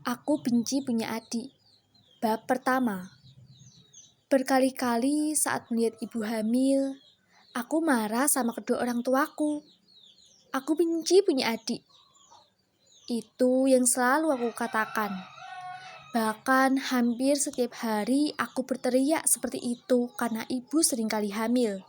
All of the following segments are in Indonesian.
Aku benci punya adik. Bab pertama. Berkali-kali saat melihat ibu hamil, aku marah sama kedua orang tuaku. Aku benci punya adik. Itu yang selalu aku katakan. Bahkan hampir setiap hari aku berteriak seperti itu karena ibu seringkali hamil.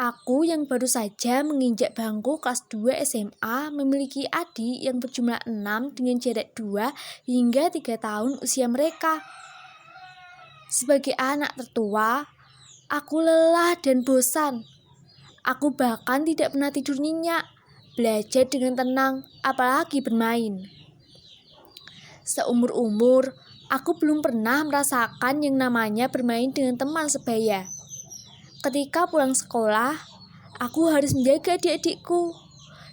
Aku yang baru saja menginjak bangku kelas 2 SMA memiliki adik yang berjumlah 6 dengan jarak 2 hingga 3 tahun usia mereka. Sebagai anak tertua, aku lelah dan bosan. Aku bahkan tidak pernah tidur nyenyak, belajar dengan tenang, apalagi bermain. Seumur-umur, aku belum pernah merasakan yang namanya bermain dengan teman sebaya. Ketika pulang sekolah, aku harus menjaga adik-adikku.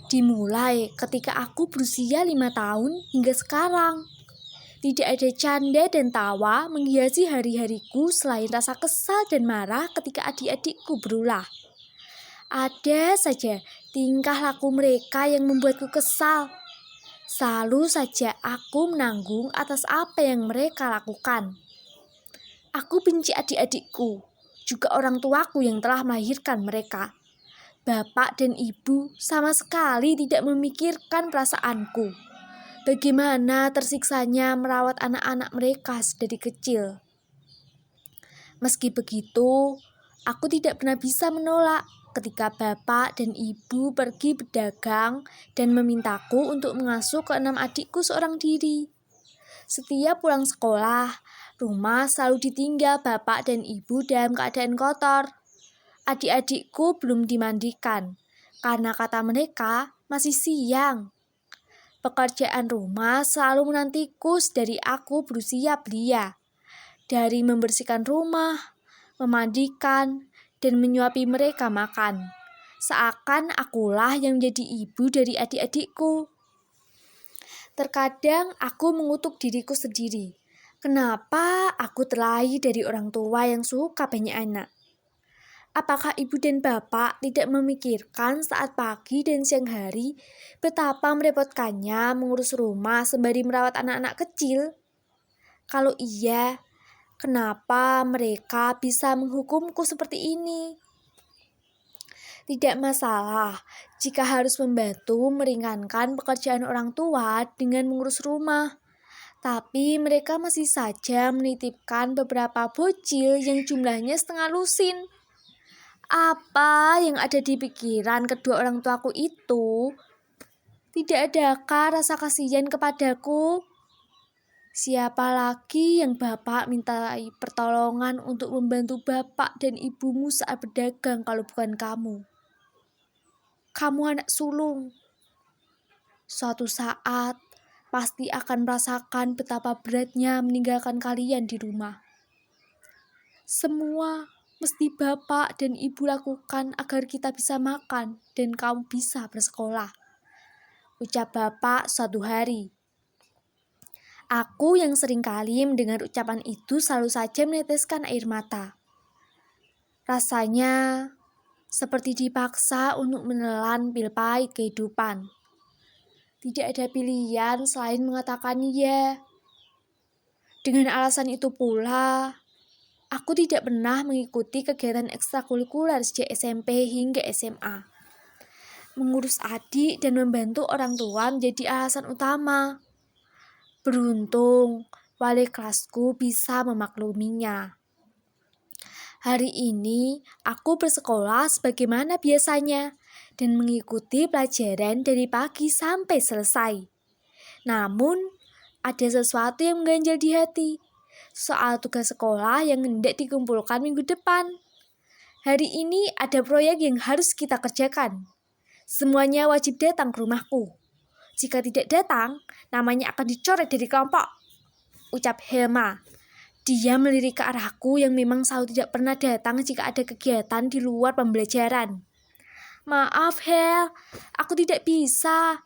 Dimulai ketika aku berusia 5 tahun hingga sekarang. Tidak ada canda dan tawa menghiasi hari-hariku selain rasa kesal dan marah ketika adik-adikku berulah. Ada saja tingkah laku mereka yang membuatku kesal. Selalu saja aku menanggung atas apa yang mereka lakukan. Aku benci adik-adikku, juga orang tuaku yang telah melahirkan mereka. Bapak dan ibu sama sekali tidak memikirkan perasaanku. Bagaimana tersiksanya merawat anak-anak mereka dari kecil. Meski begitu, aku tidak pernah bisa menolak ketika bapak dan ibu pergi berdagang dan memintaku untuk mengasuh ke-6 adikku seorang diri. Setiap pulang sekolah, rumah selalu ditinggal bapak dan ibu dalam keadaan kotor. Adik-adikku belum dimandikan, karena kata mereka masih siang. Pekerjaan rumah selalu menantiku dari aku berusia belia. Dari membersihkan rumah, memandikan, dan menyuapi mereka makan. Seakan akulah yang menjadi ibu dari adik-adikku. Terkadang aku mengutuk diriku sendiri. Kenapa aku terlahir dari orang tua yang suka banyak anak? Apakah ibu dan bapak tidak memikirkan saat pagi dan siang hari betapa merepotkannya mengurus rumah sembari merawat anak-anak kecil? Kalau iya, kenapa mereka bisa menghukumku seperti ini? Tidak masalah jika harus membantu meringankan pekerjaan orang tua dengan mengurus rumah. Tapi mereka masih saja menitipkan beberapa bocil yang jumlahnya setengah lusin. Apa yang ada di pikiran kedua orang tuaku itu? Tidak adakah rasa kasihan kepadaku? Siapa lagi yang bapak mintai pertolongan untuk membantu bapak dan ibumu saat berdagang kalau bukan kamu? Kamu anak sulung. Suatu saat pasti akan merasakan betapa beratnya meninggalkan kalian di rumah. Semua mesti bapak dan ibu lakukan agar kita bisa makan dan kamu bisa bersekolah. Ucap bapak suatu hari. Aku yang seringkali mendengar ucapan itu selalu saja meneteskan air mata. Rasanya seperti dipaksa untuk menelan pil pahit kehidupan. Tidak ada pilihan selain mengatakan iya. Dengan alasan itu pula, aku tidak pernah mengikuti kegiatan ekstrakurikuler sejak SMP hingga SMA. Mengurus adik dan membantu orang tua menjadi alasan utama. Beruntung, wali kelasku bisa memakluminya. Hari ini, aku bersekolah sebagaimana biasanya dan mengikuti pelajaran dari pagi sampai selesai. Namun, ada sesuatu yang mengganjal di hati. Soal tugas sekolah yang hendak dikumpulkan minggu depan. Hari ini ada proyek yang harus kita kerjakan. Semuanya wajib datang ke rumahku. Jika tidak datang, namanya akan dicoret dari kelompok. Ucap Helma. Dia melirik ke arahku yang memang selalu tidak pernah datang jika ada kegiatan di luar pembelajaran. Maaf Hel, aku tidak bisa.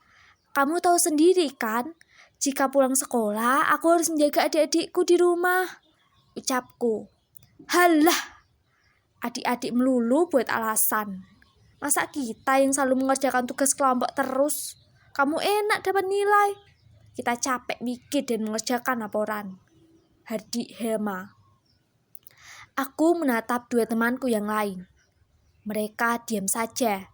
Kamu tahu sendiri kan, jika pulang sekolah aku harus menjaga adik-adikku di rumah. Ucapku. Halah, adik-adik melulu buat alasan. Masa kita yang selalu mengerjakan tugas kelompok terus? Kamu enak dapat nilai. Kita capek mikir dan mengerjakan laporan. Hardi Helma. Aku menatap dua temanku yang lain. Mereka diam saja.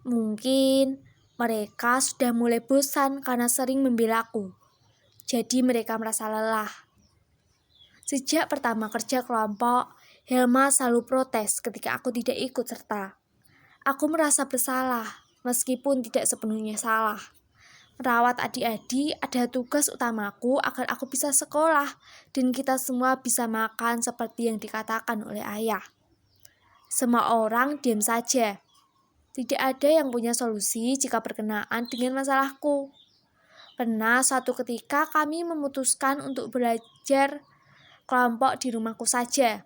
Mungkin mereka sudah mulai bosan karena sering membelaku. Jadi mereka merasa lelah. Sejak pertama kerja kelompok, Helma selalu protes ketika aku tidak ikut serta. Aku merasa bersalah, meskipun tidak sepenuhnya salah. Merawat adik-adik adalah tugas utamaku agar aku bisa sekolah dan kita semua bisa makan seperti yang dikatakan oleh ayah. Semua orang diam saja. Tidak ada yang punya solusi jika berkenaan dengan masalahku. Pernah suatu ketika kami memutuskan untuk belajar kelompok di rumahku saja.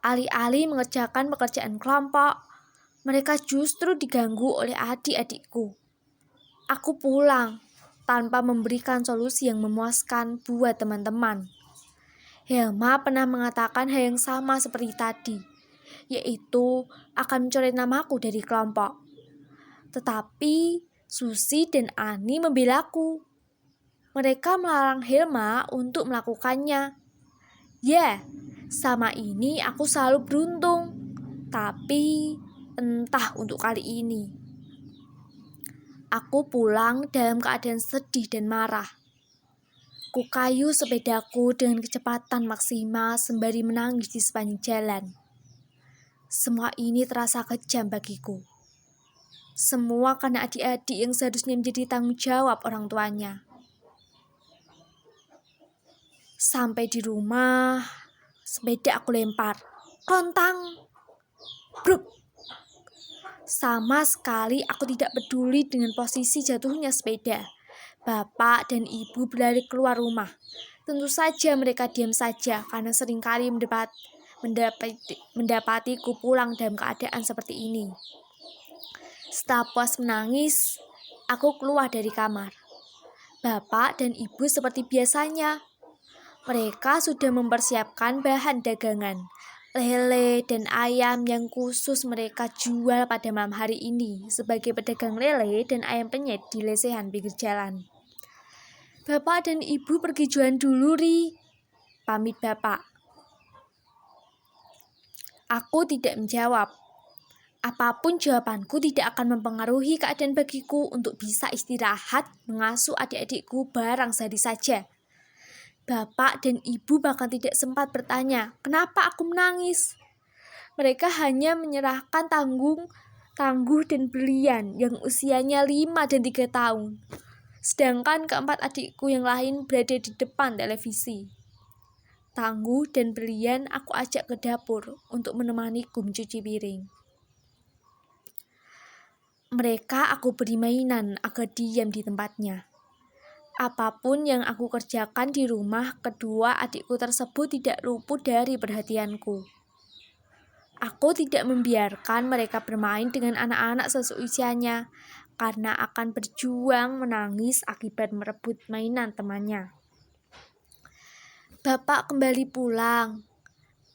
Alih-alih mengerjakan pekerjaan kelompok, mereka justru diganggu oleh adik-adikku. Aku pulang tanpa memberikan solusi yang memuaskan buat teman-teman. Helma pernah mengatakan hal yang sama seperti tadi, yaitu akan mencoret namaku dari kelompok. Tetapi Susi dan Ani membelaku. Mereka melarang Helma untuk melakukannya. Ya, sama ini aku selalu beruntung. Tapi entah untuk kali ini. Aku pulang dalam keadaan sedih dan marah. Kukayu sepedaku dengan kecepatan maksimal sembari menangis di sepanjang jalan. Semua ini terasa kejam bagiku. Semua karena adik-adik yang seharusnya menjadi tanggung jawab orang tuanya. Sampai di rumah, sepeda aku lempar. Klontang! Bruk! Sama sekali aku tidak peduli dengan posisi jatuhnya sepeda. Bapak dan ibu berlari keluar rumah. Tentu saja mereka diam saja karena seringkali mendapatiku pulang dalam keadaan seperti ini. Setelah puas menangis, aku keluar dari kamar. Bapak dan ibu seperti biasanya. Mereka sudah mempersiapkan bahan dagangan, lele dan ayam yang khusus mereka jual pada malam hari ini sebagai pedagang lele dan ayam penyet di lesehan pinggir jalan. Bapak dan ibu pergi jualan dulu, Ri. Pamit bapak. Aku tidak menjawab. Apapun jawabanku tidak akan mempengaruhi keadaan bagiku untuk bisa istirahat mengasuh adik-adikku barang sehari saja. Bapak dan ibu bahkan tidak sempat bertanya, kenapa aku menangis? Mereka hanya menyerahkan tangguh dan berlian yang usianya 5 dan 3 tahun. Sedangkan keempat adikku yang lain berada di depan televisi. Tangguh dan berlian aku ajak ke dapur untuk menemaniku mencuci piring. Mereka aku beri mainan agar diam di tempatnya. Apapun yang aku kerjakan di rumah, kedua adikku tersebut tidak luput dari perhatianku. Aku tidak membiarkan mereka bermain dengan anak-anak seusianya karena akan berjuang menangis akibat merebut mainan temannya. Bapak kembali pulang.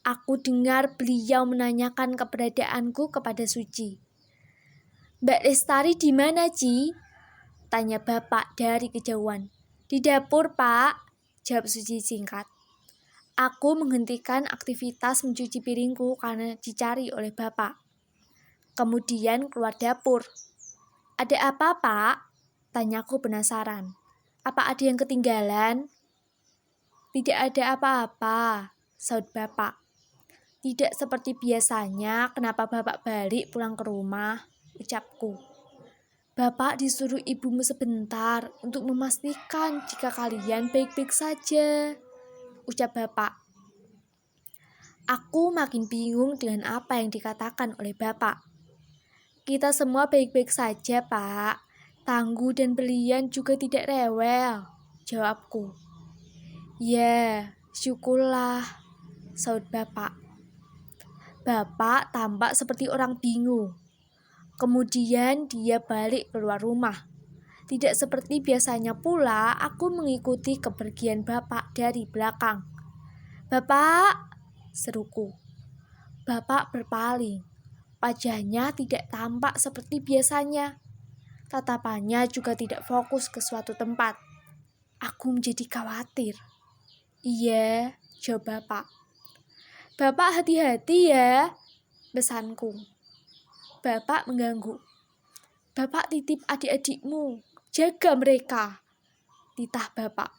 Aku dengar beliau menanyakan keberadaanku kepada Suci. Mbak Lestari di mana, Ci? Tanya bapak dari kejauhan. Di dapur, Pak, jawab Suci singkat. Aku menghentikan aktivitas mencuci piringku karena dicari oleh bapak. Kemudian keluar dapur. Ada apa, Pak? Tanyaku penasaran. Apa ada yang ketinggalan? Tidak ada apa-apa, saut bapak. Tidak seperti biasanya, kenapa bapak balik pulang ke rumah? Ucapku. Bapak disuruh ibumu sebentar untuk memastikan jika kalian baik-baik saja, ucap bapak. Aku makin bingung dengan apa yang dikatakan oleh bapak. Kita semua baik-baik saja, Pak. Tangguh dan berlian juga tidak rewel, jawabku. Ya, syukurlah, saut bapak. Bapak tampak seperti orang bingung. Kemudian dia balik keluar rumah. Tidak seperti biasanya pula, aku mengikuti kepergian bapak dari belakang. Bapak, seruku. Bapak berpaling. Wajahnya tidak tampak seperti biasanya. Tatapannya juga tidak fokus ke suatu tempat. Aku menjadi khawatir. Iya, jawab bapak. Bapak hati-hati ya, pesanku. Bapak mengganggu. Bapak titip adik-adikmu, jaga mereka, titah bapak.